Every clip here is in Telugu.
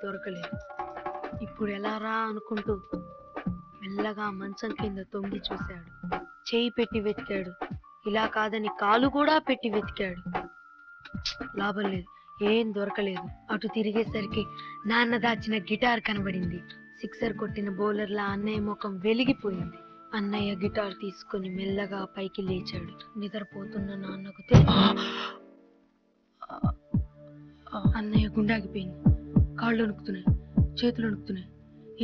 దొరకలేదు. ఇప్పుడు ఎలా రా అనుకుంటూ మెల్లగా మంచం కింద తొంగి చూశాడు. చేయి పెట్టి వెతికాడు. ఇలా కాదని కాలు కూడా పెట్టి వెతికాడు. లాభం లేదు, ఏం దొరకలేదు. అటు తిరిగేసరికి నాన్న దాచిన గిటార్ కనబడింది. సిక్సర్ కొట్టిన బౌలర్లా అన్నయ్య ముఖం వెలిగిపోయింది. అన్నయ్య గిటార్ తీసుకుని మెల్లగా పైకి లేచాడు. నిద్రపోతున్న నాన్నకు అన్నయ్య గుండాగిపోయింది. కాళ్ళు వణుకుతున్నాయి, చేతులు వణుకుతున్నాయి.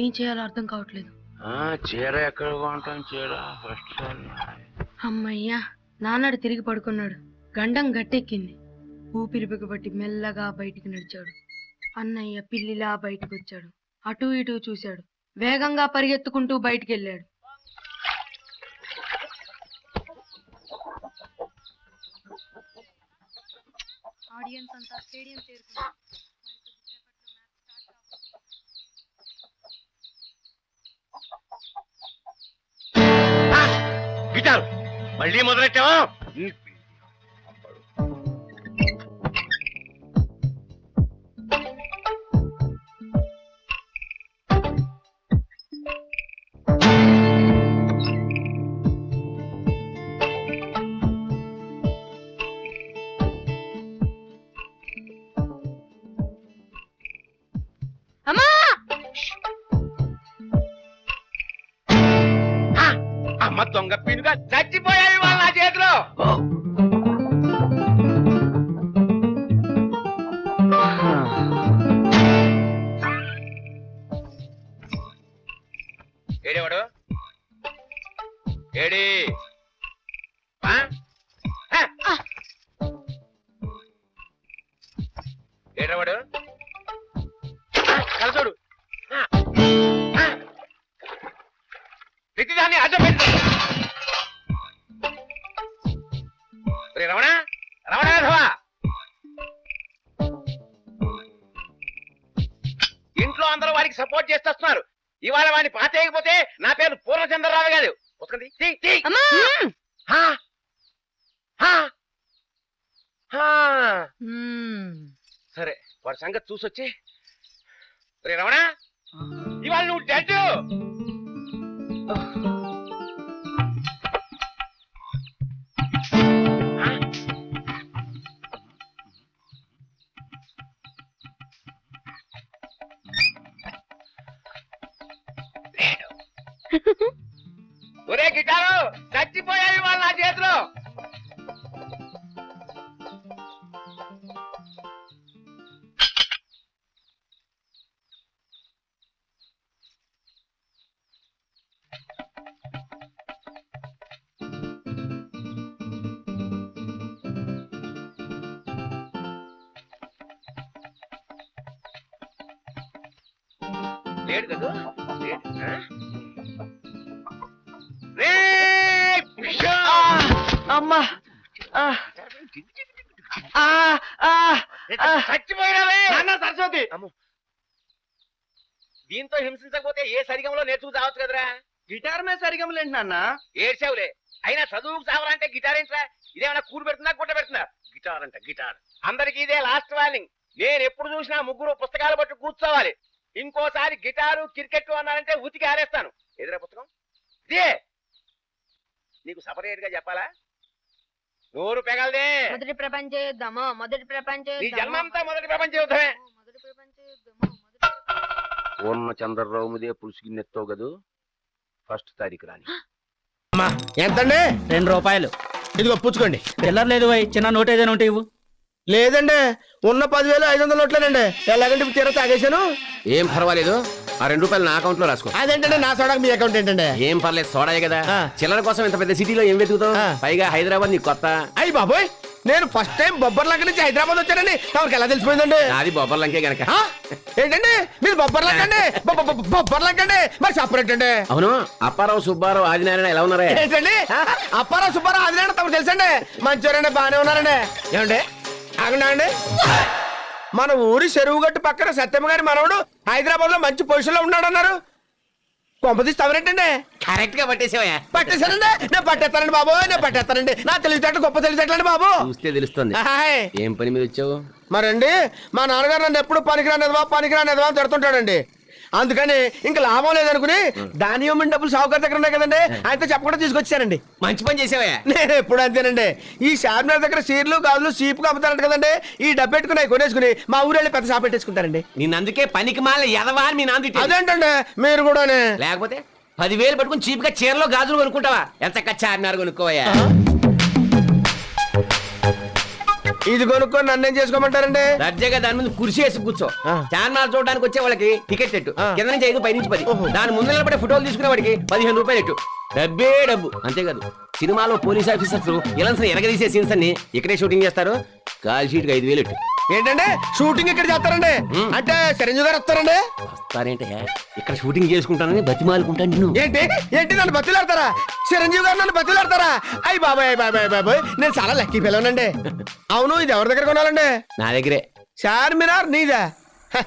ఏం చేయాలో అర్థం కావట్లేదు. చీర ఎక్కడ కొంటాం? చీర ఫస్ట్ అమ్మయ్యా, నాన్నడు తిరిగి పడుకున్నాడు. గండం గట్టెక్కింది. ఊపిరి బిగబట్టి మెల్లగా బయటికి నడిచాడు. అన్నయ్య పిల్లిలా బయటకు వచ్చాడు. అటూ ఇటూ చూశాడు. వేగంగా పరిగెత్తుకుంటూ బయటికి వెళ్ళాడు. ఆడియన్స్ అంతా స్టేడియం చేరుకున్నారు. గిటార్ మళ్ళీ మొదలెట్టావా? అమ్మ దొంగ పీనుగా చచ్చిపోయాయి వాళ్ళ నా చేతిలో. ఏడేవాడు? ఏడి ఏడవాడు? కలచోడు ప్రతిదాన్ని అడ్డం పెట్టు. రమణ రమణ ఇంట్లో అందరూ వాడికి సపోర్ట్ చేస్తున్నారు. ఇవాళ వాడిని పాతేయకపోతే నా పేరు పూర్ణచంద్రరావు కాదు. సరే వాడి సంగతి చూసొచ్చి. రమణ ఇవాళ నువ్వు డెడ్. ఒరే గిటారు చచ్చిపోయాయి వాళ్ళు నా చేతిలో. లేడు కదా అమ్మా సరస్వతి. దీంతో హింసించకపోతే ఏ సరిగంలో నేర్చుకు చావచ్చు కదరా. గిటార్ మీద సరిగమలు ఏంటి నాన్న? ఏడ్చావులే. అయినా చదువుకు చావాలంటే గిటార్ ఏంట్రా? ఇదేమన్నా కూరు పెడుతుందా గుట్ట పెడుతుందా? గిటార్ అంట గిటార్. అందరికి ఇదే లాస్ట్ వార్నింగ్. నేను ఎప్పుడు చూసినా ముగ్గురు పుస్తకాలు పట్టు కూర్చోవాలి. ఇంకోసారి గిటారు క్రికెట్ అన్నారంటే ఉతికి ఆరేస్తాను. ఎదురా పుస్తకం ఇదే. నీకు సపరేట్ గా చెప్పాలా? నోరు పెగలదే. మొదటి ప్రపంచ యుద్ధము, మొదటి ప్రపంచ నీ జన్మంతా మొదటి ప్రపంచ యుద్ధమే. పూర్ణచంద్రరావు మీదే పులుసుకి నెత్తో గదు. ఫస్ట్ తారీఖు రాని. ఎంతండి? 2 రూపాయలు. ఇదిగో పుచ్చుకోండి. చిల్లర లేదు వై, చిన్న నోట్ ఏదైనా ఉంటే ఇవ్వు. లేదండి, ఉన్న 10,500 నోట్లేనండి. ఎలాగంటే తీరా తాగేశాను. ఏం పర్వాలేదు, ఆ 2 రూపాయలు నా అకౌంట్ లో రాసుకో. అదేంటండి నా సోడాకి మీ అకౌంట్ ఏంటండి? ఏం పర్లేదు, సోడాయే కదా. చిల్లర కోసం ఇంత పెద్ద సిటీలో ఏం వెతుకుతావు? పైగా హైదరాబాద్ నీకు కొత్త. అయ్యి బాబోయ్, నేను ఫస్ట్ టైం బొబ్బర్లంక నుంచి హైదరాబాద్ వచ్చానని ఎవరికి ఎలా తెలిసిపోయిందండి? నాది బొబ్బర్లంకే గనక. ఏంటండి మీరు బొబ్బర్లంకండి? బొబ్బర్లంకండి మరి సపరేట్ అండి. అవును, అప్పారావు సుబ్బారావు ఆదినారాయణ ఎలా ఉన్నారా? ఏంటండి అప్పారావు సుబ్బారావు ఆదినారాయణ తమకు తెలుసండి. మంచివారండి, బాగానే ఉన్నారండి. ఏమండి ఆగండి, మన ఊరి చెరువు గట్టు పక్కన సత్యమ్మ గారి మనవడు హైదరాబాద్ లో మంచి పొజిషన్ లో ఉన్నాడు అన్నారు. కొంపదీస్తావరేంటండి? కరెక్ట్ గా పట్టేసావయ్యా. పట్టేశానండి. నేను పట్టేస్తానండి బాబు, నేను పట్టేస్తానండి. నా తెలివితేటలు గొప్ప తెలివితేటలండి బాబు. చూస్తే తెలుస్తుంది. హాయ్. ఏం పని మీద వచ్చావు? మరండి మా నాన్నగారు నన్ను ఎప్పుడు పనికిరానిదివా అని తిడుతుంటాడండి. అందుకని ఇంకా లాభం లేదనుకుని దాని ఇవ్వమని డబ్బులు సావుకారు దగ్గర ఉన్నాయి కదండి, ఆయనతో చెప్పకుండా తీసుకొచ్చానండి. మంచి పని చేసావయ్యా. నేను ఎప్పుడు అంతేనండి. ఈ షార్మినార్ దగ్గర సీర్లు గాజులు సీపుగా అమ్ముతారంట కదండి, ఈ డబ్బు పెట్టుకుని అవి కొనేసుకుని మా ఊరు వెళ్ళి పెద్ద షాప్ పెట్టేసుకుంటారండి. నిన్ను అందుకే పనికి మాల ఎదవా అని మీ నాన్న తిట్టాడు. అదేంటండి మీరు కూడానే? లేకపోతే 10,000 పట్టుకుని చీప్ గా చీరలో గాజులు కొనుక్కుంటావా? ఎంత చార్మినార్ కొనుక్కోవయ్యా. ఇది కొనుక్కొని నన్నేం చేసుకోమంటారండి? దర్జాగా దాని ముందు కుర్చీ వేసి కూర్చో. చార్మినార్ చూడడానికి వచ్చే వాళ్ళకి టికెట్ ఎట్టు, కింద నుంచి 5 పైనుంచి 10. దాని ముందు నిలబడే ఫోటోలు తీసుకునే వాడికి 15 రూపాయలు ఎట్టు. డబ్బే డబ్బు. అంతేకాదు సినిమాలో పోలీస్ ఆఫీసర్స్ ఇలాంటి ఎరగదీసే సీన్స్ అన్ని ఇక్కడే షూటింగ్ చేస్తారు. కాల్ షీట్ 5,000 ఎట్టు. ఏంటంటే షూటింగ్ ఇక్కడ చేస్తారండి? అంటే చిరంజీవి గారు వస్తారండి? వస్తారేంటే ఇక్కడ షూటింగ్ చేసుకుంటానని బతిమాలుకుంటాను నిన్ను. ఏంటి ఏంటి నన్ను బతిలాడతారా? చిరంజీవి గారు నన్ను బతిలాడతారా? అయ్యి బాబాయ్ బాబాయ్ బాబాయ్, నేను చాలా లక్కీ పిల్లనండి. అవును, ఇది ఎవరి దగ్గర కొనాలండి? నా దగ్గరే. చార్మినార్ నీదా? హ,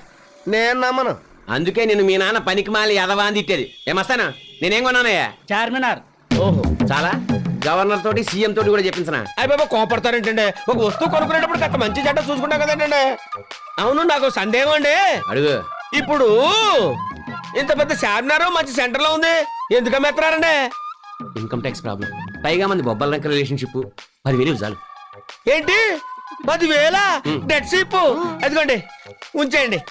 నేను నమ్మను. అందుకే నేను మీ నాన్న పనికి మాలి ఎదవా అని తిట్టేది. ఏమస్తానా నేనేం కొన్నానయ్యా? చార్మినార్. ఓహో, చాలా గవర్నర్ తోటి సీఎం తోటి కూడా చెప్పించనా? అయ్యి బాబా కోపడతారేంటండి? ఒక వస్తువు కొనుక్కునేటప్పుడు కాస్త మంచి చెడ్డ చూసుకుంటాం కదండి. అవును, నాకు సందేహం అండి. అడుగు. ఇప్పుడు ఇంత పెద్ద చార్మినార్ మంచి సెంటర్ లో ఉంది, ఎందుకు అమ్మేస్తున్నారండి? Income tax problem. పైగా మంది బొబ్బల రంక రిలేషన్షిప్. 10,000 చాలు. ఏంటి 10,000 డెడ్ షీప్? అదిగోండి ఉంచేయండి.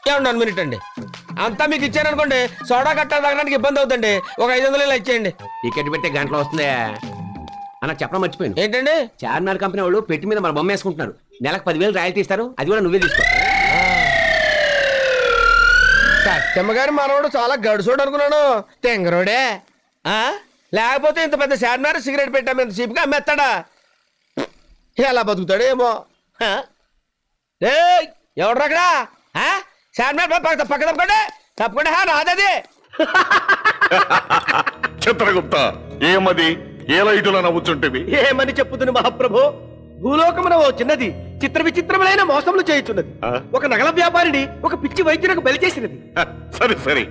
ఏమన్నా 1 మినిట్ అండి, అంతా మీకు ఇచ్చారనుకోండి సోడా కట్ట తాగడానికి ఇబ్బంది అవుతుంది. ఒక 500 ఇలా ఇచ్చేయండి. టికెట్ పెట్టే గంటలో వస్తుందా అన్న? చెప్పడం మర్చిపోయింది. ఏంటండి? చార్మినార్ కంపెనీ వాళ్ళు పెట్టి మీద మన బొమ్మ వేసుకుంటున్నారు. నెలకు 10,000 రాయల్టీ ఇస్తారు. అది కూడా నువ్వే తీసుకో. సత్యమ్మ గారి మనవడు చాలా గడుసోడు అనుకున్నాను, తెంగరోడే. లేకపోతే ఇంత పెద్ద చార్మినార్ సిగరెట్ పెట్టాము ఇంత చీప్గా అమ్మేస్తాడా? ఎలా బతుకుతాడు ఏమో. ఎవడు అక్కడ? చార్మినార్ పక్క తప్పకుండా తప్పకుండా నాదది. చిత్రగుప్త, ఏమది ఏ లైటులో నవ్వుచుంటివి? ఏమని చెప్పుతుంది మహాప్రభు? భూలోకమున ఓ చిన్నది చిత్ర విచిత్రములైన మోసములు చేయుచున్నది. ఒక నగల వ్యాపారిని ఒక పిచ్చి వైద్యులకు బలి చేసినది. సరే సరే,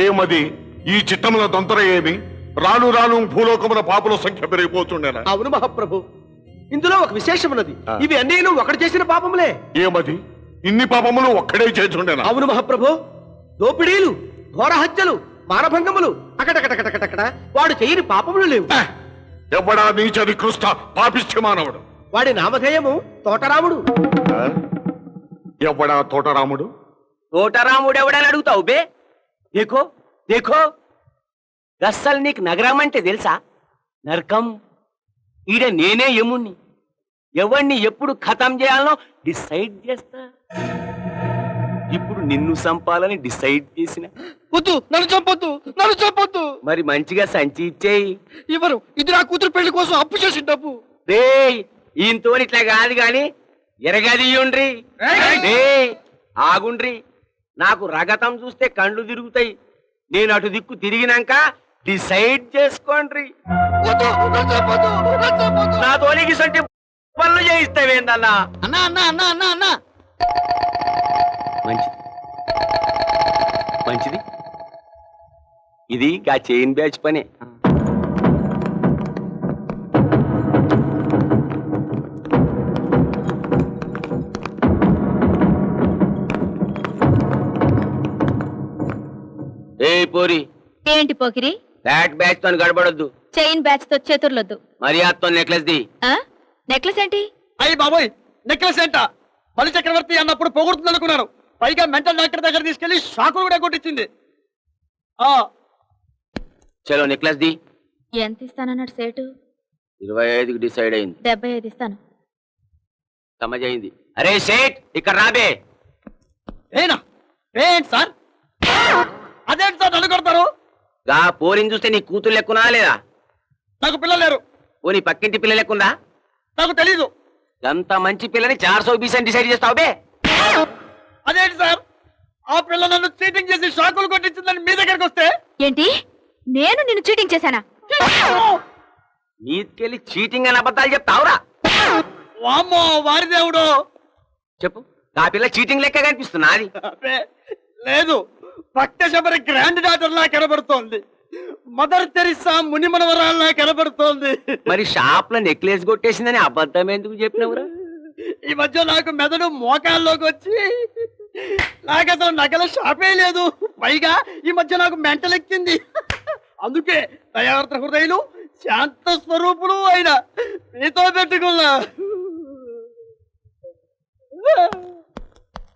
ఏమది ఈ చిత్తముల దొంతర ఏమి? రాను రాను భూలోకమున పాపుల సంఖ్య పెరిగిపోతుండేనా? అవును మహాప్రభు, ఇందులో ఒక విశేషం ఉన్నది. ఇవి అన్నీ ఒకటి చేసిన పాపములే. ఏమది ఇన్ని పాపములు ఒక్కడే చేస్తుండేనా? అవును మహాప్రభు, దోపిడీలు, ఘోర హత్యలు, మానభంగములు అకటకటకటకటకట వాడు చేయని పాపములు లేవు. ఎవడా నీచ నికృష్ట పాపిష్ఠ మానవుడు? వాడి నామధేయము తోటరాముడు. ఎవడా తోటరాముడు? తోటరాముడు ఎవడని అడుగుతావు బే? దేఖో దేఖో, అస్సలు నీకు నగరం అంటే తెలుసా? నరకం. ఈడ నేనే యముణ్ణి. ఎవరిని ఎప్పుడు ఖతం చేయాలనో డిసైడ్ చేస్తా. ఇప్పుడు నిన్ను చంపాలని డిసైడ్ చేసిన. వద్దు, నన్ను చంపొద్దు, నన్ను చంపొద్దు. మరి మంచిగా సంచి ఇచ్చేయి. ఇవ్వరు, ఇది నా కూతురు పెళ్లి కోసం అప్పు చేసి డబ్బు. రే ఈయనతో ఇట్లా కాదు గాని ఎరగదీయుండ్రి. రే ఆగుండ్రి, నాకు రగతం చూస్తే కండ్లు తిరుగుతాయి. నేను అటు దిక్కు తిరిగినాక డిసైడ్ చేసుకోండ్రి. నా తోలికి సంటి పనులు చేయిస్తావేందన్నా? అన్నా అన్నా అన్నా అన్నా అన్నా మంచిది మంచిది, ఇది గా చైన్ బ్యాచ్ పనే. ఏ పోరి, ఏంటి పోకిరి? ఫ్లాట్ బ్యాచ్ తో గడబడొద్దు. చైన్ బ్యాచ్ తో చేతుర్లొద్దు. మర్యాదతో నెక్లెస్ ది. నెక్లెస్ ఏంటి? అయ్యి బాబోయ్, నెక్లెస్ ఏంట? బలి చక్రవర్తి అన్నప్పుడు పొగుడుతుంది అనుకున్నాను. పైగా మెంటల్ డాక్టర్ దగ్గర తీసుకెళ్లి షాకులు కూడా కొట్టించింది. చలో నెక్లెస్ ది. ఎంత ఇస్తానన్నాడు సేటు? 25కి డిసైడ్ అయింది. 75 ఇస్తాను. సమజైంది. అరే సేట్, ఇక్కడ రాబే. ఏనా ఏంటి సార్? అదేంటి సార్ నన్ను కొడతారు? గా పోరిని చూస్తే నీ కూతురు లెక్కునా లేదా? నాకు పిల్లలు లేరు. ఓ నీ పక్కింటి పిల్ల లెక్కుందా? నాకు తెలీదు. అంత మంచి పిల్లని 420 అని డిసైడ్ చేస్తావు బే. అదేంటి సార్, ఆ పిల్ల నన్ను చీటింగ్ చేసి షాకులు కొట్టించిందని మీ దగ్గరికి వస్తే? ఏంటి, నేను నిన్ను చీటింగ్ చేశానా? నీకెళ్ళి చీటింగ్ అని అబద్ధాలు చెప్తావురా? వామ్మో వారి దేవుడు. చెప్పు, ఆ పిల్ల చీటింగ్ లెక్క కనిపిస్తున్నా? అది లేదు, భక్త శబరి గ్రాండ్ డాటర్ లా కనబడుతోంది. మదర్ తెరిసా ముని మనవరాల్లా కనబడుతోంది. మరి షాప్ లో నెక్లెస్ కొట్టేసిందని అబద్ధం ఎందుకు చెప్పినవురా? ఈ మధ్య నాకు మెదడు మోకాల్లోకి వచ్చి నాకు అసలు నగల షాపే లేదు. పైగా ఈ మధ్య నాకు మెంటల్ ఎక్కింది. అందుకే దయావర్త హృదయులు శాంత స్వరూపులు అయిన మీతో పెట్టుకున్నా.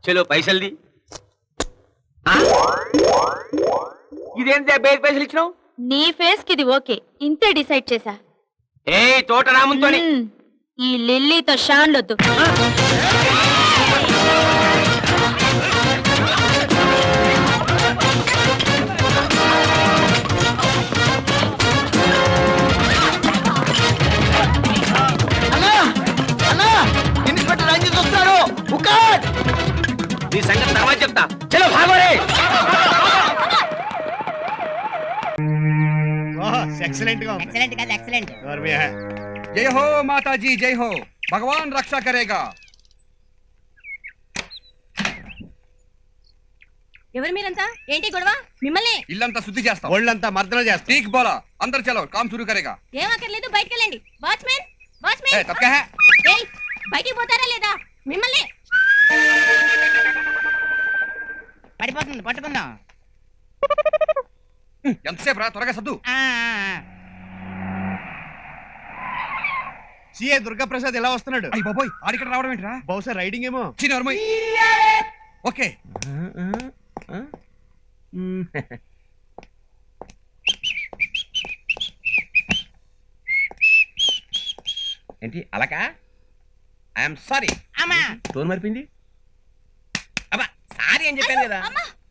చలో పైసల్ది. ఇదేంటి బయట పైసలు ఇచ్చినావు? నీ ఫేస్ కి ఇది ఓకే, ఇంతే డిసైడ్ చేశా. ఏ తోట రాముతో ఈ లిల్లీతో షాన్లొద్దు. ఇన్స్పెక్టర్ రంజిత్ వస్తారు. నీ సంగతి తర్వాత చెప్తా. చలో భాగవరే. एक्सीलेंट का एक्सीलेंट का एक्सीलेंट और भी है. जय हो माता जी, जय हो. भगवान रक्षा करेगा. ఎవరు మీరంతా? ఏంటి గొడవ? మిమ్మల్ని ఇల్లంతా శుద్ధి చేస్తాం. ఒళ్ళంతా మర్దన చేస్తా. ठीक बोला. अंदर चलो, काम शुरू करेगा. ఏం అక్కర్లేదు, బయటికి వెళ్ళండి. వాచ్మెన్ ए, వాచ్మెన్ तब क्या है? ఏయ్, బయటికి పోతారా లేదా? మిమ్మల్ని పడిపోతుంది, పట్టుకుందాం. ఎంతసేపు రా, త్వరగా సర్దు. సిఏ దుర్గా ప్రసాద్ ఎలా వస్తున్నాడు? అయ్యి బాబోయ్, ఆడిక్కడ రావడం ఏంట్రా? బహుశా రైడింగ్ ఏమో. చిన్నర్మయ్. ఓకే. ఏంటి అలాకా? I'm sorry. అమ్మా టోన్ మరిపింది. అబ్బా సారీ అని చెప్పాను కదా.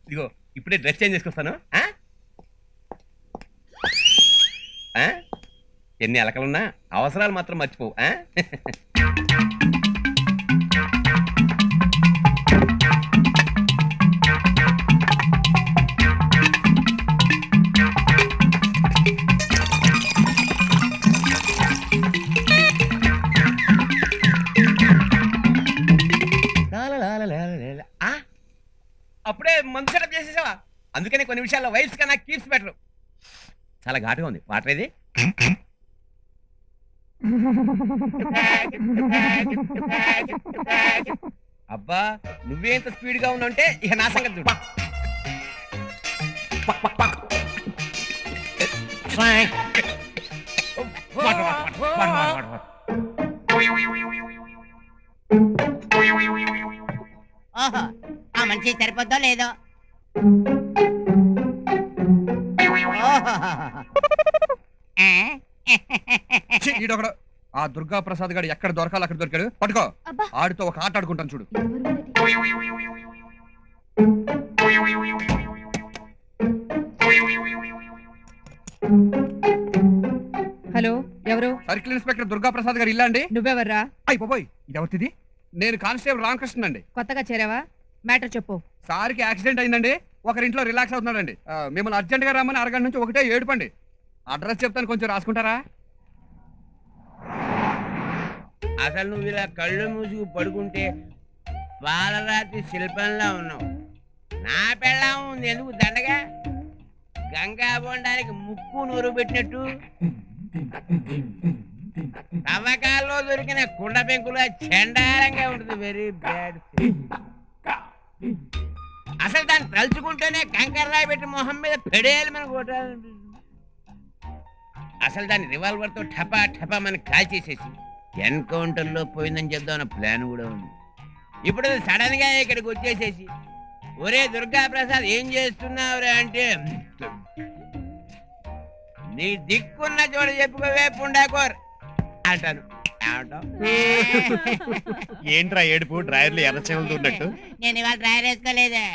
ఇదిగో ఇప్పుడే డ్రెస్ చేంజ్ చేసుకొస్తాను. ఎన్ని అలకలున్నా అవసరాలు మాత్రం మర్చిపోవు. అప్పుడే మందు సెటప్ చేసేసావా? అందుకనే కొన్ని విషయాల్లో వైఫ్స్ కన్నా కీప్స్ బెటర్. చాలా ఘాటుగా ఉంది. వాటర్ ఏది? అబ్బా నువ్వే ఇంత స్పీడ్ గా ఉన్నావంటే ఇక నా సంగతి చూడు. ఓహో, ఆ మనిషి సరిపోద్దో లేదో. ఈడొకడు ఆ దుర్గా ప్రసాద్ గారు ఎక్కడ దొరకాలి అక్కడ దొరికాడు. పట్టుకో. అబ్బా. ఆడితో ఒక ఆట ఆడుకుంటాను చూడు. హలో, ఎవరు? సర్కిల్ ఇన్స్పెక్టర్ దుర్గా ప్రసాద్ గారు ఇల్లా అండి? నువ్వెవర్రా? అయ్యి బాబోయ్, ఇదెవరిది? నేను కానిస్టేబుల్ రామకృష్ణ అండి. కొత్తగా చేరావా? మ్యాటర్ చెప్పు. సార్కి యాక్సిడెంట్ అయిందండి. ఒకరింట్లో రిలాక్స్ అవుతున్నాడండి. మిమ్మల్ని అర్జెంట్ గా రమ్మని అరగంట నుంచి ఒకటే ఏడుపండి. అడ్రస్ చెప్తాను, కొంచెం రాసుకుంటారా? అసలు నువ్వు ఇలా కళ్ళు మూసుకు పడుకుంటే పాలరాతి శిల్పంలా ఉన్నావు. నా పెళ్ళాం ఉంది ఎందుకు దండగా? గంగా బొండానికి ముక్కు నూరు పెట్టినట్టు తవ్వకాల్లో దొరికిన కుండ పెంకులా చండాలంగా ఉంటుంది. Very bad. అసలు దాన్ని తలుచుకుంటేనే కంకర్రాయి పెట్టి మొహం మీద పెడేయాలి మన కొట్టాలి. అసలు దాన్ని రివాల్వర్ తో ఠపా ఠపా మనకి కాల్చేసేసి ఎన్కౌంటర్ లో పోయిందని చెప్దామన్న ప్లాన్ కూడా ఉంది. ఇప్పుడు సడన్ గా ఇక్కడికి వచ్చేసేసి ఒరే దుర్గా ప్రసాద్ ఏం చేస్తున్నావురా అంటే నీ దిక్కున్న చోట చెప్పుకోవే పుండాకోర్ అంటాను. ఏంట్రా ఏడుపు? డ్రైవర్లు ఎర్రచేమలు ఉన్నట్టు. నేను ఇవాళ డ్రైవర్ వేసుకోలేదే.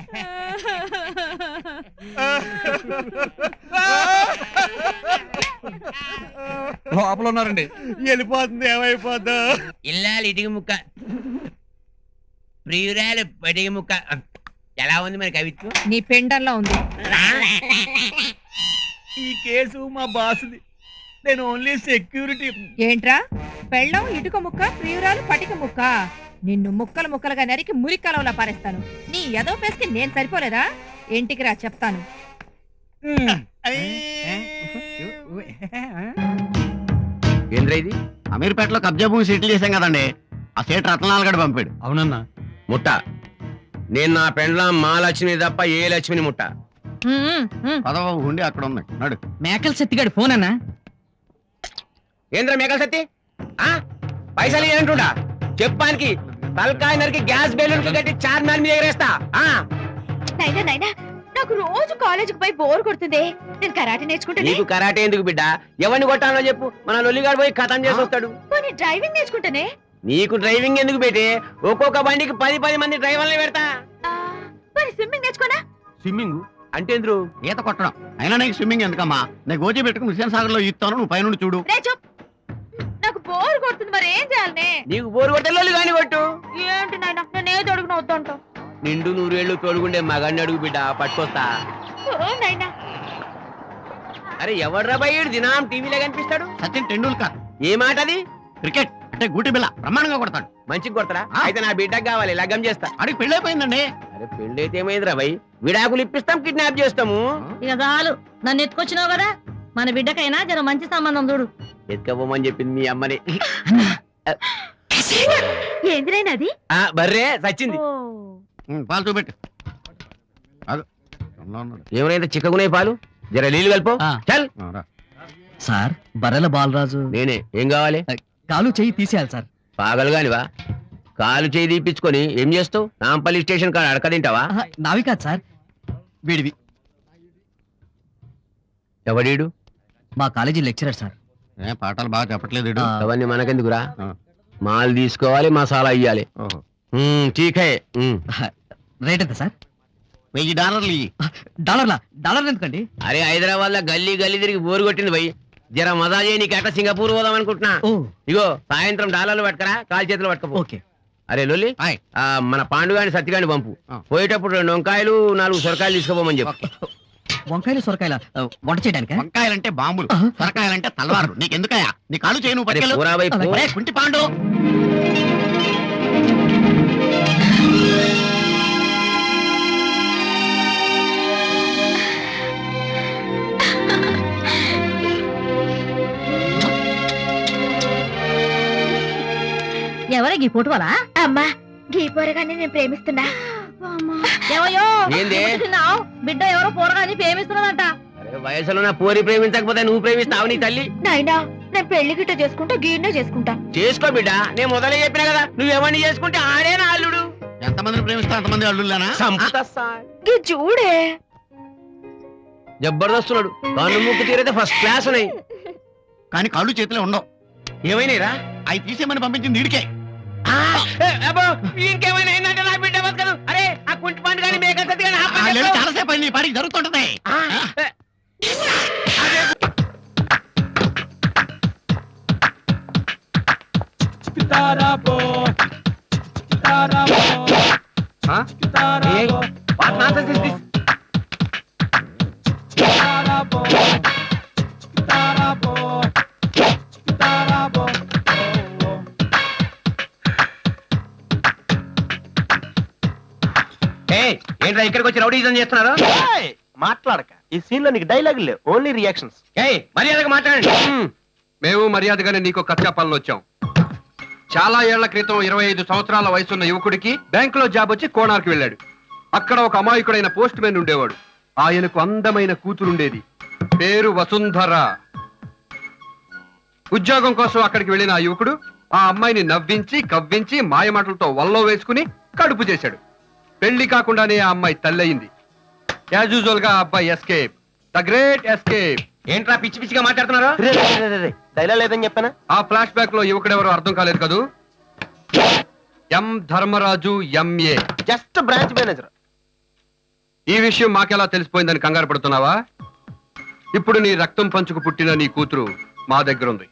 లోపల ఉన్నారండి. వెళ్ళిపోతుంది, ఏమైపోద్దా? ఇల్లాలి ఇటుక ముక్క, ప్రియురాలు పటిక ముక్క. ఎలా ఉంది మరి కవిత్వం? నీ పెండల్లా ఉంది. ఈ కేసు మా బాసుది. నేను ఓన్లీ సెక్యూరిటీ. ఏంట్రా? పెళ్ళం ఇటుక ముక్క, ప్రియురాలు పటిక ముక్క. నిన్ను ముక్కలు ముక్కలుగా నరికి మురికలవలా పారేస్తాను. నీ ఎదో పేస్కి నేను సరిపోలేదా? ఇంటికి రా చెప్తాను. ఏంద్ర ఇది? అమీర్పేటలో కబ్జా భూమి సెటిల్ చేశాం కదండి, ఆ సేట్ రత్నాలు గడ పంపాడు. అవునన్నా. ముట్ట నేను నా పెండ్లం మా లక్ష్మి తప్ప ఏ లక్ష్మిని ముట్ట. పదవ ఉండి అక్కడ ఉంది, నడు. మేకల సెత్తిగాడు ఫోన్ అన్నా. ఏంద్ర మేకల సత్తి పైసలు ఏంటుండా చెప్పానికి తలకాయ నరికి గ్యాస్ బెలూన్ కట్టి చార్మినార్ మీద ఎగరేస్తా. నైనా నైనా నాకు రోజు కాలేజీకి పోయి బోర్ కొడుతుంది. నేను కరాటే నేర్చుకుంటానే. నీకు కరాటే ఎందుకు బిడ్డ? ఎవరిని కొట్టాలో చెప్పు, మన లొల్లిగాడు పోయి కథం చేసి వస్తాడు. పోనీ డ్రైవింగ్ నేర్చుకుంటానే. నీకు డ్రైవింగ్ ఎందుకు పెట్టి ఒక్కొక్క బండికి 10 మంది డ్రైవర్లే పెడతా. పోనీ స్విమ్మింగ్ నేర్చుకోనా? స్విమ్మింగ్ అంటే ఎందుకు? ఈత కొట్టడం. అయినా నీకు స్విమ్మింగ్ ఎందుకమ్మా? నేను గోజీ పెట్టుకుని హుస్సేన్ సాగర్ లో ఇస్తాను, నువ్వు పైనుండి చూడు. రే చూప్, నాకు బోర్ కొడుతుంది, మరి ఏం చేయాలనే? నీకు బోరు కొట్టే లొల్లి కానీ కొట్టు. ఏంటి నాయనా నేను ఏదో అడుగున వద్దంటావు? నిండు 100 ఏళ్ళు తోడుగుండే మగాడిని అడుగు బిడ్డ, పట్టుకొస్తా. నైనా అరే ఎవర్రా బయ్యాడు దినాం టీవీలో కనిపిస్తాడు? సచిన్ టెండూల్కర్. ఏ మాట అది? క్రికెట్ అంటే గూటి బిల్ల బ్రహ్మాండంగా కొడతాడు. మంచిగా కొడతారా? అయితే నా బిడ్డకు కావాలి, లగ్గం చేస్తా. అడిగి పెళ్ళైపోయిందండి. అరే పెళ్ళైతే ఏమైందిరా భయ్? విడాకులు ఇప్పిస్తాం, కిడ్నాప్ చేస్తాము. ఇక చాలు, నన్ను ఎత్తుకొచ్చినావు కదా, మన బిడ్డకైనా జర మంచి సంబంధం చూడు. ఎత్తుకపోమని చెప్పింది మీ అమ్మని. ఏందిరైనా అది? బర్రే చచ్చింది. పాలు చూపెట్టు. ఏమైనా చిక్కగునే పాలు, జర నీళ్లు కలుపు. చల్. సార్ బర్రెల బాలరాజు నేనే. ఏం కావాలి? కాలు చెయ్యి తీసేయాలి సార్. పాగలు గానివా? కాలు చేయి తీపించుకొని ఏం చేస్తావు? నాంపల్లి స్టేషన్ కాడ అడక తింటావా? నావి కాదు సార్, వీడివి. ఎవడీడు? మా కాలేజీ లెక్చరర్ సార్. పాఠాలు బాగా చెప్పట్లేదు వీడు. అవన్నీ మనకెందుకురా? ఆ. మాల్ తీసుకోవాలి, మసాలా ఇయ్యాలి. ఓహో. చీకే. రేట్ ఎంత సార్? $1000 ఇయ్యి. డాలర్ ఎందుకండి? అరే హైదరాబాద్ లో గల్లీ గల్లీ తిరిగి బోరు కొట్టింది భయ్. జర మజా చేయి, నీకు ఎట్లా సింగపూర్ పోదాం అనుకుంటున్నా. ఓ ఇగో సాయంత్రం డాలర్లు పట్టుకరా, కాలు చేతులు పట్టుకపో. ఓకే. అరే లొల్లి, హాయ్. మన పాండుగాని సత్తిగాని పంపు. ఆ. పోయేటప్పుడు 2 వంకాయలు 4 సొరకాయలు తీసుకోపోమని చెప్పు. ఓకే. వంకాయలు సొరకాయల వంట చేయడానికి? వంకాయలంటే బాంబులు, ఆహా. సొరకాయలంటే తలవారు. నీకెందుకయ్యా? నీ కాలు చేయి, నువ్వు అరే పట్టుకెళ్ళు. పోరా భయ్, పో. ఒరేయ్, కుంటి పాండు. ఎవరే గీ ఫోటో వాళ్ళ? అమ్మా గీ పోరగాన్ని నేను ప్రేమిస్తున్నా. ఏమయ్యో ఏంది? చూస్తున్నావ్? బిడ్డ ఎవరో పోరగాన్ని ప్రేమిస్తున్నదంట. అరే వయసులో నా పోరి ప్రేమించకపోతే నువ్వు ప్రేమిస్తావు నీ తల్లి? నాయనా నేను పెళ్లి గిట్ట చేసుకుంటా, గీనే చేసుకుంటా. చేసుకో బిడ్డ, నేను మొదలే చెప్పినా కదా, నువ్వెవరిని చేసుకుంటే ఆడే నా అల్లుడు. ఎంతమందిని ప్రేమిస్తా అంతమంది అల్లుళ్ళేనా? సంపుతా సార్. గీ చూడే జబర్దస్తున్నాడు. కన్ను ముక్కు తీరైతే ఫస్ట్ క్లాస్ ఉన్నాయి. కానీ కాళ్ళు చేతిలో ఉండవు. ఏమైనా అవి తీసేమని పంపించింది వీడికే. ఇంకేమైనా ఏంటంటే నా బిడ్డ బతకదు. అరే ఆ కుంటి పండు కానీ మేకలు సత్తి కానీ ఆ లేడీ చాలాసేపు అయింది, ఈ పాటికి జరుగుతుంటది. What nonsense is this? ఏంట్రా ఇక్కడికి వచ్చి రౌడీజం చేస్తున్నారు? మాట్లాడక, ఈ సీన్ లో నీకు డైలాగ్ లేవు, ఓన్లీ రియాక్షన్స్. మర్యాదగా మాట్లాడండి. మేము మర్యాదగానే నీకు కథ చెప్పాలని వచ్చాం. చాలా ఏళ్ల క్రితం 25 సంవత్సరాల వయసున్న యువకుడికి బ్యాంకులో జాబ్ వచ్చి కోణార్కు వెళ్ళాడు. అక్కడ ఒక అమాయకుడైన పోస్ట్ మ్యాన్ ఉండేవాడు. ఆయనకు అందమైన కూతురుండేది, పేరు వసుంధర. ఉద్యోగం కోసం అక్కడికి వెళ్ళిన ఆ యువకుడు ఆ అమ్మాయిని నవ్వించి కవ్వించి మాయమాటలతో వల్లో వేసుకుని కడుపు చేశాడు. పెళ్లి కాకుండానే ఆ అమ్మాయి తల్లయింది. యాజ్ యూజువల్ గా ఆ అబ్బాయి ఎస్కేప్, ద గ్రేట్ ఎస్కేప్. ఏంట్రా పిచ్చి పిచ్చిగా మాట్లాడుతున్నారు? డైలాగ్ లేదని చెప్పానా? ఆ ఫ్లాష్ బ్యాక్ లో యువకుడెవరో అర్థం కాలేదు కదూ. M Dharmaraju MA, just branch manager. ఈ విషయం మాకెలా తెలిసిపోయిందని కంగారు పడుతున్నావా? ఇప్పుడు నీ రక్తం పంచుకు పుట్టిన నీ కూతురు మా దగ్గర ఉంది.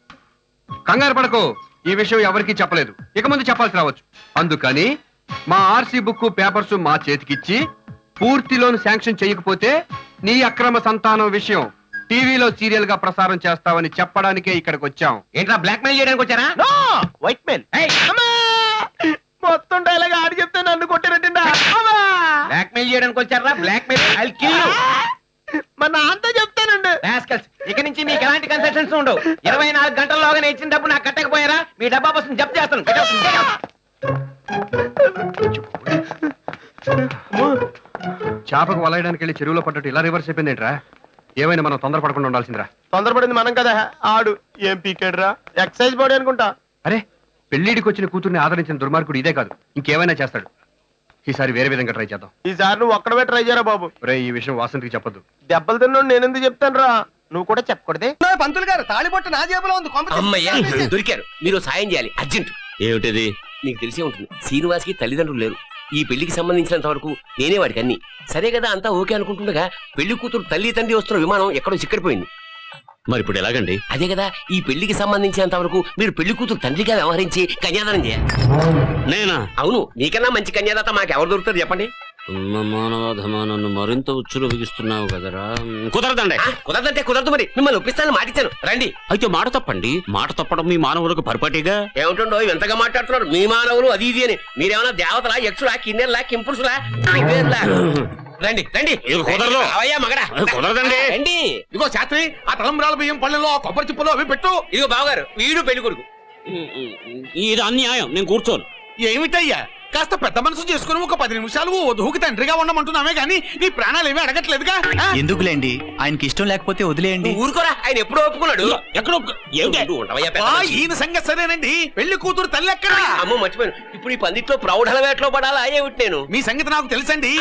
కంగారు పడకో, ఈ విషయం ఎవరికీ చెప్పలేదు, ఇక ముందు చెప్పాల్సి రావచ్చు. అందుకని మా ఆర్సీ బుక్ పేపర్స్ మా చేతికిచ్చి పూర్తి లోన్ శాంక్షన్ చేయకపోతే నీ అక్రమ సంతానం విషయం టీవీలో సీరియల్ గా ప్రసారం చేస్తావని చెప్పడానికే ఇక్కడికి వచ్చాం. ఏంట్రా బ్లాక్ మెయిల్ చేయడానికి వచ్చారా? White mail. మొత్తం డైలాగ్ ఆడి చెప్తే నన్ను కొట్టినట్టుండా బ్లాక్మెయిల్ చేయడానికి వచ్చారా? బ్లాక్మెయిల్ మా నాన్నతో చెప్తానండి. ఇక నుంచి మీకు ఎలాంటి కన్సెషన్స్ ఉండవు. 24 గంటల్లోగా నేను ఇచ్చిన డబ్బు నాకు కట్టకపోయారా మీ డబ్బా కోసం జప్తు చేస్తాను. చేపకు వలయడానికి వెళ్ళి చెరువులో పడ్డట్టు ఇలా రివర్స్ అయిపోయింది ఏంట్రా? ఏమైనా మనం తొందరపడకుండా ఉండాల్సిందిరా. తొందరపడింది మనం కదా, ఆడు ఏం పీకాడురా? ఎక్సైజ్ బాడీ అనుకుంటా. అరే, పెళ్లిడికి వచ్చిన కూతుర్ని ఆదరించిన దుర్మార్గుడు ఇదే కాదు, ఇంకేమైనా చేస్తాడు. ఈసారి వేరే విధంగా ట్రై చేద్దాం. ఈసారి నువ్వు ఒక్కడవే ట్రై చేయరా బాబు. రే, ఈ విషయం వాసంతికి చెప్పొద్దు. దెబ్బలు తిన్నాడు నేను ఎందుకు చెప్తాను రా, నువ్వు కూడా చెప్పకూడదే. పంతులు గారు తాళిబొట్టు నా జేబులో ఉంది. అమ్మయ్యా దొరికారు. మీరు సాయం చేయాలి అర్జెంట్. ఏమిటది? నీకు తెలిసే ఉంటుంది, శ్రీనివాస్కి తల్లిదండ్రులు లేరు. ఈ పెళ్లికి సంబంధించినంత వరకు నేనే వాడికి అన్ని. సరే కదా, అంతా ఓకే అనుకుంటుండగా పెళ్లి కూతురు తల్లి తండ్రి వస్తున్న విమానం ఎక్కడో చిక్కడిపోయింది. మరి ఇప్పుడు ఎలాగండి? అదే కదా, ఈ పెళ్లికి సంబంధించినంత వరకు మీరు పెళ్లి కూతురు తండ్రిగా వ్యవహరించి కన్యాదానం చేయాలి. నేనా? అవును, నీకన్నా మంచి కన్యాదాత మాకు ఎవరు దొరుకుతారు చెప్పండి. మానవాధమానన్ను మరింత ఉచ్చులు బిగిస్తున్నావు కదరా. కుదరదండి. కుదరదంటే కుదరదు, మరి మిమ్మల్ని ఒప్పిస్తాను మాటిచ్చాను. రండి. అయితే మాట తప్పండి. మాట తప్పడం మీ మానవులకు పరిపాటిగా. ఏమిటండో ఎంతగా మాట్లాడుతున్నారు? మీ మానవులు అది ఇది అని. మీరేమన్నా దేవతలా, యక్షులా, కిన్నెర్లా, కింపురుషులా? రండి రండి. కుదరదు. అవయ్యా మగడా. కుదరదండి. రండి. ఇదిగో శాస్త్రి, ఆ తలంబ్రాల బియ్యం పళ్ళెలో కొబ్బరి చిప్పులో అవి పెట్టు. ఇదిగో బావగారు, వీడు పెళ్లి కొడుకు. ఇది అన్యాయం, నేను కూర్చోను. ఏమిటయ్యా, కాస్త పెద్ద మనసు చేసుకుని ఒక 10 నిమిషాలు వధువుకి తండ్రిగా ఉండమంటున్నామే గానీ నీ ప్రాణాలు ఏమీ అడగట్లేదుగా. ఎందుకులేండి, ఆయనకి ఇష్టం లేకపోతే వదిలేయండి. ఊరుకోరా, ఆయన ఎప్పుడో ఒప్పుకున్నాడు. ఎక్కడో ఈయన సంగతి సరేనండి, పెళ్లి కూతురు తల్లి ఎక్కడా? అమ్మో మర్చిపోయాను. ఇప్పుడు ఈ పందిట్లో ప్రౌఢల వేటలో పడాలా ఏమిటి? నేను మీ సంగతి నాకు తెలుసండి.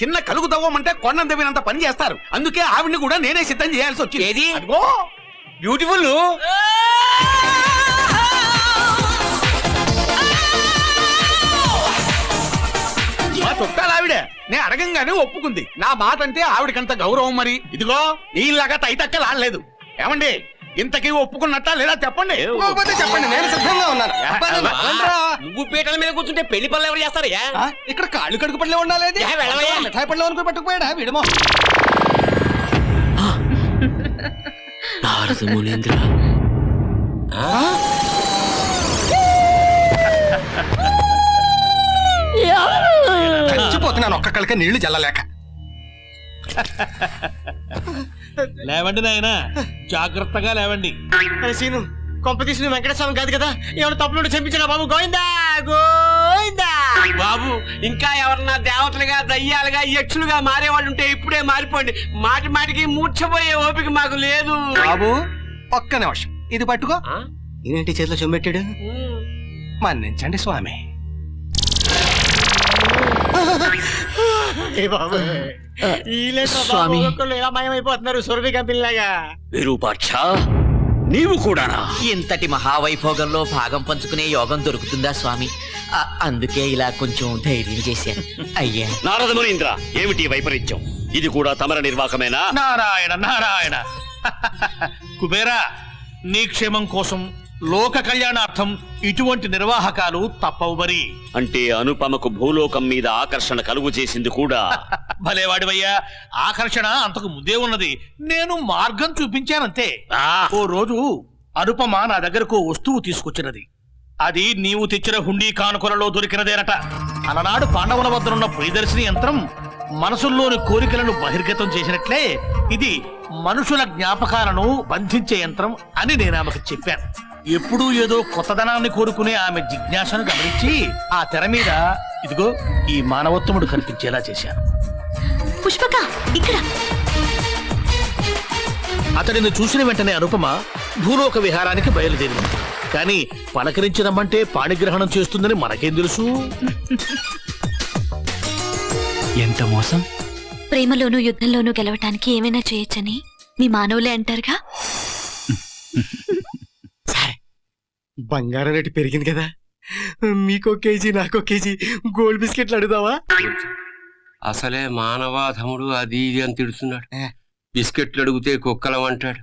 చిన్న కలుగు దవ్వమంటే కొండం దవ్వినంత పని చేస్తారు. అందుకే ఆవిడ్ని కూడా నేనే సిద్ధం చేయాల్సి వచ్చింది. ఏది? అదిగో బ్యూటిఫుల్. మా చుట్టాలు ఆవిడ, నేను అడగంగానే ఒప్పుకుంది. నా మాట అంటే ఆవిడకంత గౌరవం. మరి ఇదిగో నీలాగా తైతక్కలు ఆడలేదు. ఏమండి, ఇంతకీ ఒప్పుకున్నట్టా లేదా చెప్పండి. చెప్పండి, నేను సిద్ధంగా ఉన్నాను. నువ్వు పీటల మీద కూర్చుంటే పెళ్లి పనులు ఎవరు చేస్తారయ్యా? ఇక్కడ కాళ్ళు కడుగు పడలే ఉండాలి. మిఠాయి పడలే అనుకుని పట్టుకుపోయాడా విడమో. నారద మునీంద్ర. చచ్చిపోతున్నాను ఒక్క కళ్ళకి నీళ్లు జల్లలేక. లేవండి నాయనా, జాగ్రత్తగా లేవండి. సీను, కొంప తీసిన వెంకటస్వామి కాదు కదా, ఏమైనా తప్పులు చెప్పించాడా బాబు? గోవిందా గోవిందా. బాబు, ఇంకా ఎవరన్నా దేవతలుగా, దయ్యాలుగా, యక్షులుగా మారేవాళ్ళు ఉంటే ఇప్పుడే మారిపోండి. మాటి మాటికి మూర్ఛపోయే ఓపిక మాకు లేదు. బాబు ఒక్క నిమిషం, ఇది పట్టుకో. ఈయనేంటి చేతిలో చొమ్మెట్టాడు? మన్నించండి స్వామి. మాయమైపోతున్నారు సురభి కంపెనీలాగా. విరూపాక్ష, నీవు కూడానా? ఇంతటి మహావైభోగంలో భాగం పంచుకునే యోగం దొరుకుతుందా స్వామి? అందుకే ఇలా కొంచెం ధైర్యం చేశాను. అయ్యా నారద మునీంద్ర, ఏమిటి వైపరీత్యం? ఇది కూడా తమర నిర్వాహకమేనా? నారాయణ నారాయణ. కుబేరా, నీ క్షేమం కోసం, లోక కళ్యాణార్థం ఇటువంటి నిర్వాహకాలు తప్పవు. మరి అంటే అనుపమకు భూలోకం మీద ఆకర్షణ కలుగు చేసింది కూడా. భలేవాడివయ్యా, ఆకర్షణ అంతకు ముందే ఉన్నది. నేను మార్గం చూపించానంతే. ఓ రోజు అనుపమ నా దగ్గరకు వస్తువు తీసుకొచ్చినది. అది నీవు తెచ్చిన హుండీ కానుకలలో దొరికినదేనట. అలనాడు పాండవుల వద్దనున్న ప్రియదర్శిని యంత్రం మనసుల్లోని కోరికలను బహిర్గతం చేసినట్లే ఇది మనుషుల జ్ఞాపకాలను బంధించే యంత్రం అని నేను ఆమెకు చెప్పాను. ఎప్పుడూ ఏదో కొత్తదనాన్ని కోరుకునే ఆమె జిజ్ఞాసను గమనించి ఆ తెర మీద ఇదిగో ఈ మానవోత్తముడు కనిపించేలా చేశాను. పుష్పక ఇక్కడ. అతడిని చూసిన వెంటనే అనుపమ భూలోక విహారానికి బయలుదేరింది. కానీ పలకరించినమ్మంటే పాణిగ్రహణం చేస్తుందని మనకేం తెలుసు? ఎంత మోసం! ప్రేమలోనూ యుద్ధంలోనూ గెలవటానికి ఏమైనా చేయొచ్చని మీ మానవులే అంటారుగా. బంగారం రేటు పెరిగింది కదా, మీకో కేజీ నాకో కేజీ గోల్డ్ బిస్కెట్లు అడుగుదావా? అసలే మానవాధముడు అది ఇది అని తిడుతున్నాడు. బిస్కెట్లు అడిగితే కుక్కలం అంటాడు.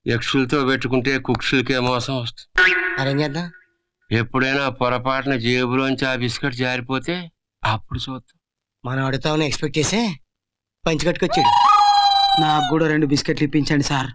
యక్షులతో పెట్టుకుంటే కుక్షులకే మోసం వస్తుంది. అరేం చేద్దాం? ఎప్పుడైనా పొరపాటున జేబులోంచి ఆ బిస్కెట్ జారిపోతే అప్పుడు చూద్దాం. మనం అడుగుతామని ఎక్స్పెక్ట్ చేసే పంచి కట్టుకొచ్చాడు. నాకు కూడా 2 బిస్కెట్లు ఇప్పించండి సార్.